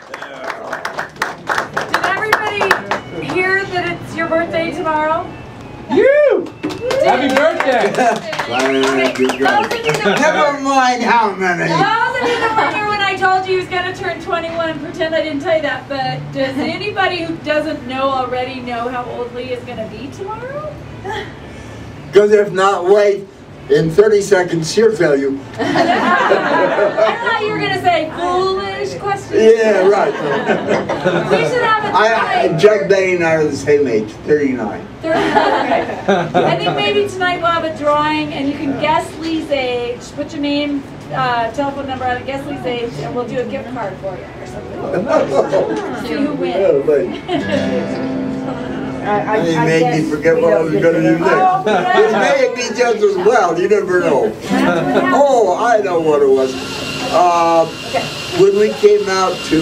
Did everybody hear that it's your birthday tomorrow? You! Happy birthday! Never mind how many. Those of you that were here when I told you he was going to turn 21 and pretend I didn't tell you that, but does anybody who doesn't know already know how old Lee is going to be tomorrow? Because if not, wait. In 30 seconds, she'll tell you. I thought you were going to say foolish questions. Yeah, right. We should have a tonight. Jack Benny and I are the same age, 39. I think maybe tonight we'll have a drawing and you can guess Lee's age. Put your name, telephone number on it, guess Lee's age, and we'll do a gift card for you or something. See who wins. You made me forget what I was going to do next. It may be just as well, you never know. Oh, I know what it was. When we came out to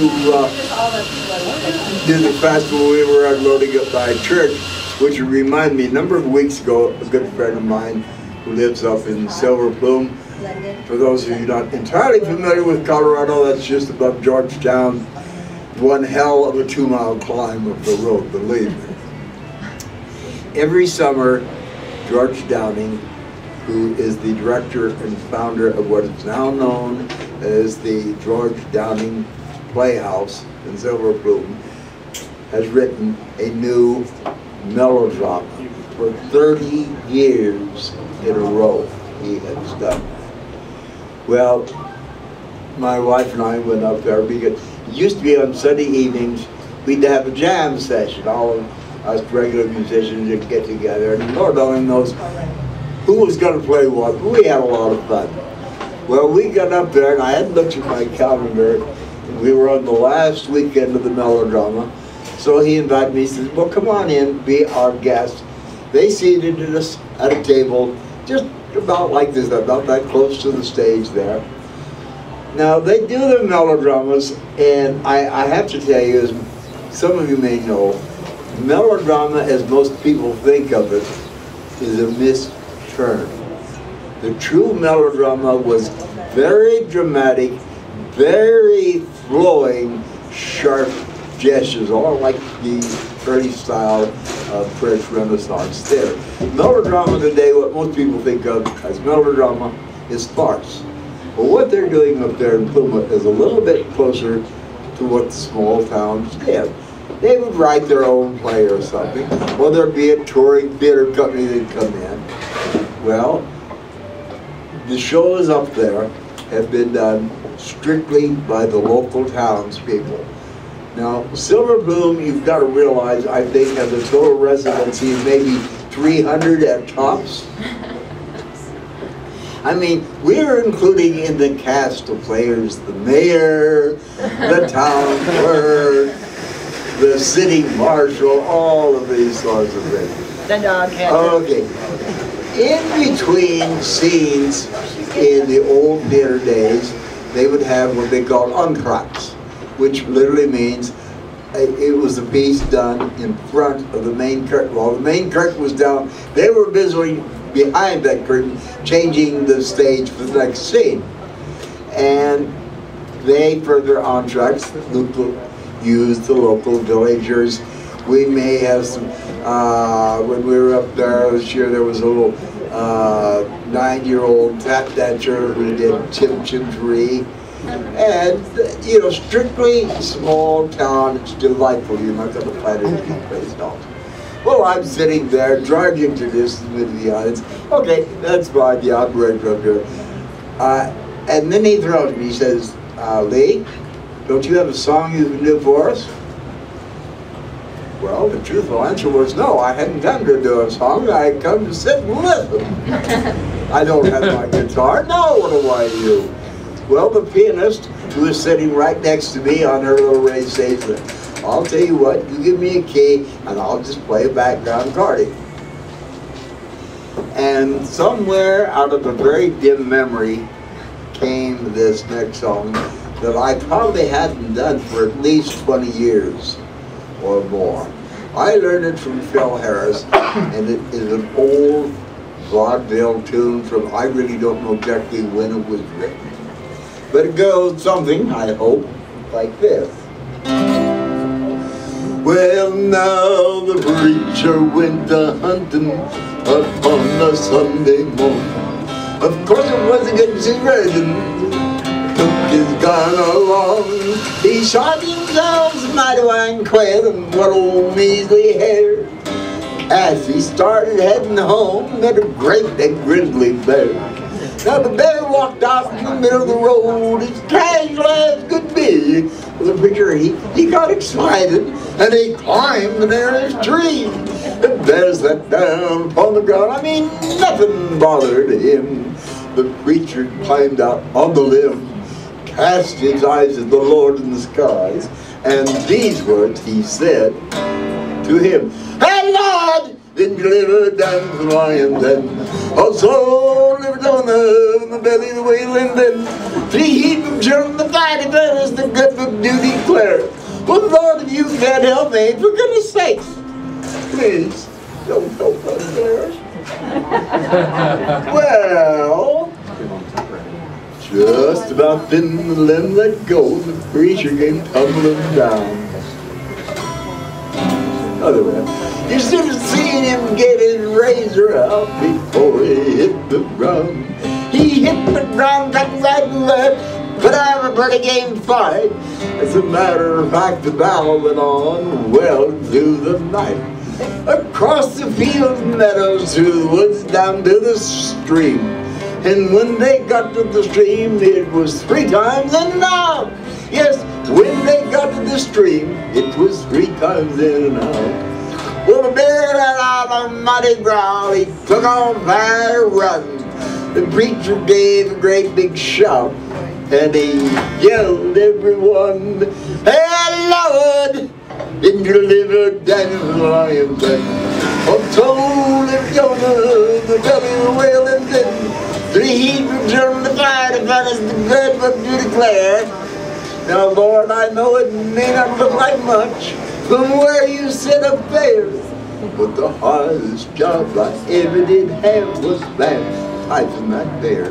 do the festival, we were unloading up by a church, which would remind me, a number of weeks ago, a good friend of mine who lives up in Silver Plume. For those of you not entirely familiar with Colorado, that's just above Georgetown. One hell of a 2-mile climb up the road, believe me. Every summer, George Downing, who is the director and founder of what is now known as the George Downing Playhouse in Silver Plume, has written a new melodrama. For 30 years in a row, he has done. Well, my wife and I went up there because it used to be on Sunday evenings, we'd have a jam session. All of us regular musicians would get together, and Lord only knows who was going to play what, but we had a lot of fun. Well, we got up there, and I hadn't looked at my calendar, and we were on the last weekend of the melodrama, so he invited me, he said, well, come on in, be our guest. They seated us at a table, just about like this, about that close to the stage there. Now, they do their melodramas, and I have to tell you, as some of you may know, melodrama, as most people think of it, is a misterm. The true melodrama was very dramatic, very flowing, sharp gestures, all like the early style of French Renaissance theater. Melodrama today, what most people think of as melodrama, is farce. But what they're doing up there in Plymouth is a little bit closer to what the small towns did. They would write their own play or something, or there'd be a touring theater company that'd come in. Well, the shows up there have been done strictly by the local townspeople. Now, Silver Plume, you've got to realize, I think, has a total residency of maybe 300 at tops. I mean, we're including in the cast of players the mayor, the town clerk, the city marshal, all of these sorts of things. The dog catcher. Okay. In between scenes in the old theater days, they would have what they called entr'actes, which literally means it was a piece done in front of the main curtain. While the main curtain was down, they were busily behind that curtain, changing the stage for the next scene. And they, for their entr'actes, use the local villagers. We may have some, when we were up there this year, there was a little 9-year-old tap dancer who did Chim Chim Tree. And, you know, strictly small town, it's delightful. You're not going to find it any place else. Well, I'm sitting there trying to introduce them to the audience. Okay, that's fine, the operator up here. And then he throws me, he says, Lee, don't you have a song you can do for us? Well, the truthful answer was no, I hadn't come to do a song, I had come to sit and listen. I don't have my guitar, no, what do I do? Well, the pianist, who is sitting right next to me on her little raised stage, said, I'll tell you what, you give me a key and I'll just play a background cardi. And somewhere out of a very dim memory came this next song that I probably hadn't done for at least 20 years or more. I learned it from Phil Harris, and it is an old vaudeville tune from, I really don't know exactly when it was written. But it goes something, I hope, like this. Well, now the preacher went a-hunting upon a Sunday morning. Of course it wasn't good to see Reagan. Took his gun along. He shot himself mighty wine quail and what old measly hair. As he started heading home, met a great big grizzly bear. Now the bear walked out in the middle of the road as casual as could be. The preacher, he got excited and he climbed the nearest tree. The bear sat down upon the ground. I mean, nothing bothered him. The preacher climbed out on the limb, cast his eyes at the Lord in the skies, and these words he said to him. Hey, Lord, been delivered down from the lions and also delivered on the belly of the wailing and 3 heap of germ the mighty bears the good book do declare. Well, Lord, if you can't help me, for goodness sakes, please don't help us there. Well, just about then the limb let go, the preacher came tumbling down. Other way. You should have seen him get his razor out before he hit the ground. He hit the ground, cut right and left, but I have a pretty game fight. As a matter of fact, the battle went on well through the night. Across the fields and meadows, through the woods, down to the stream. And when they got to the stream, it was 3 times in and out. Yes, when they got to the stream, it was 3 times in and out. Well, the bear let out a mighty growl. He took off a run. The preacher gave a great big shout, and he yelled everyone, hey, Lord, been delivered down to the lion's den. I'm told if Jonah, the belly of the whale, and then 3 heap of germ the fire, the fattest the good book to declare. Now, Lord, I know it may not look like much from where you sit up there, but the hardest job I ever did have was that typing that bear.